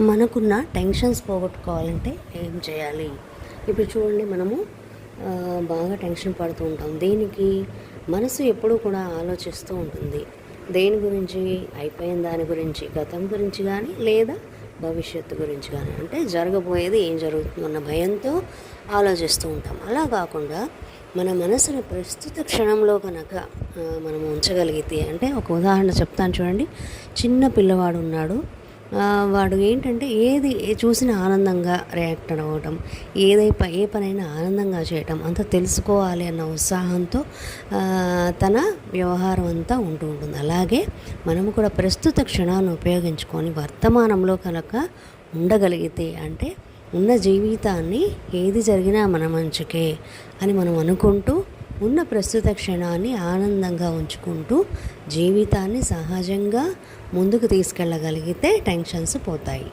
మనకున్న టెన్షన్స్ పోగొట్టుకోవాలంటే ఏం చేయాలి? ఇప్పుడు చూడండి, మనము బాగా టెన్షన్ పడుతూ ఉంటాం. దేనికి? మనసు ఎప్పుడూ కూడా ఆలోచిస్తూ ఉంటుంది. దేని గురించి? అయిపోయిన దాని గురించి, గతం గురించి కానీ, లేదా భవిష్యత్తు గురించి కానీ. అంటే జరగబోయేది ఏం జరుగుతుందన్న భయంతో ఆలోచిస్తూ ఉంటాం. అలా కాకుండా మన మనసును ప్రస్తుత క్షణంలో కనుక మనం ఉంచగలిగితే, అంటే ఒక ఉదాహరణ చెప్తాను చూడండి. చిన్న పిల్లవాడు ఉన్నాడు. వాడు ఏంటంటే చూసినా ఆనందంగా రియాక్ట్ అవ్వటం, ఏ పనైనా ఆనందంగా చేయటం, అంతా తెలుసుకోవాలి అన్న ఉత్సాహంతో తన వ్యవహారం అంతా ఉంటూ ఉంటుంది. అలాగే మనము కూడా ప్రస్తుత క్షణాన్ని ఉపయోగించుకొని వర్తమానంలో కనుక ఉండగలిగితే, అంటే ఉన్న జీవితాన్ని ఏది జరిగినా మన మంచికే అని మనం అనుకుంటూ ఉన్న ప్రస్తుత క్షణాన్ని ఆనందంగా ఉంచుకుంటూ జీవితాన్ని సహజంగా ముందుకు తీసుకెళ్ళగలిగితే టెన్షన్స్ పోతాయి.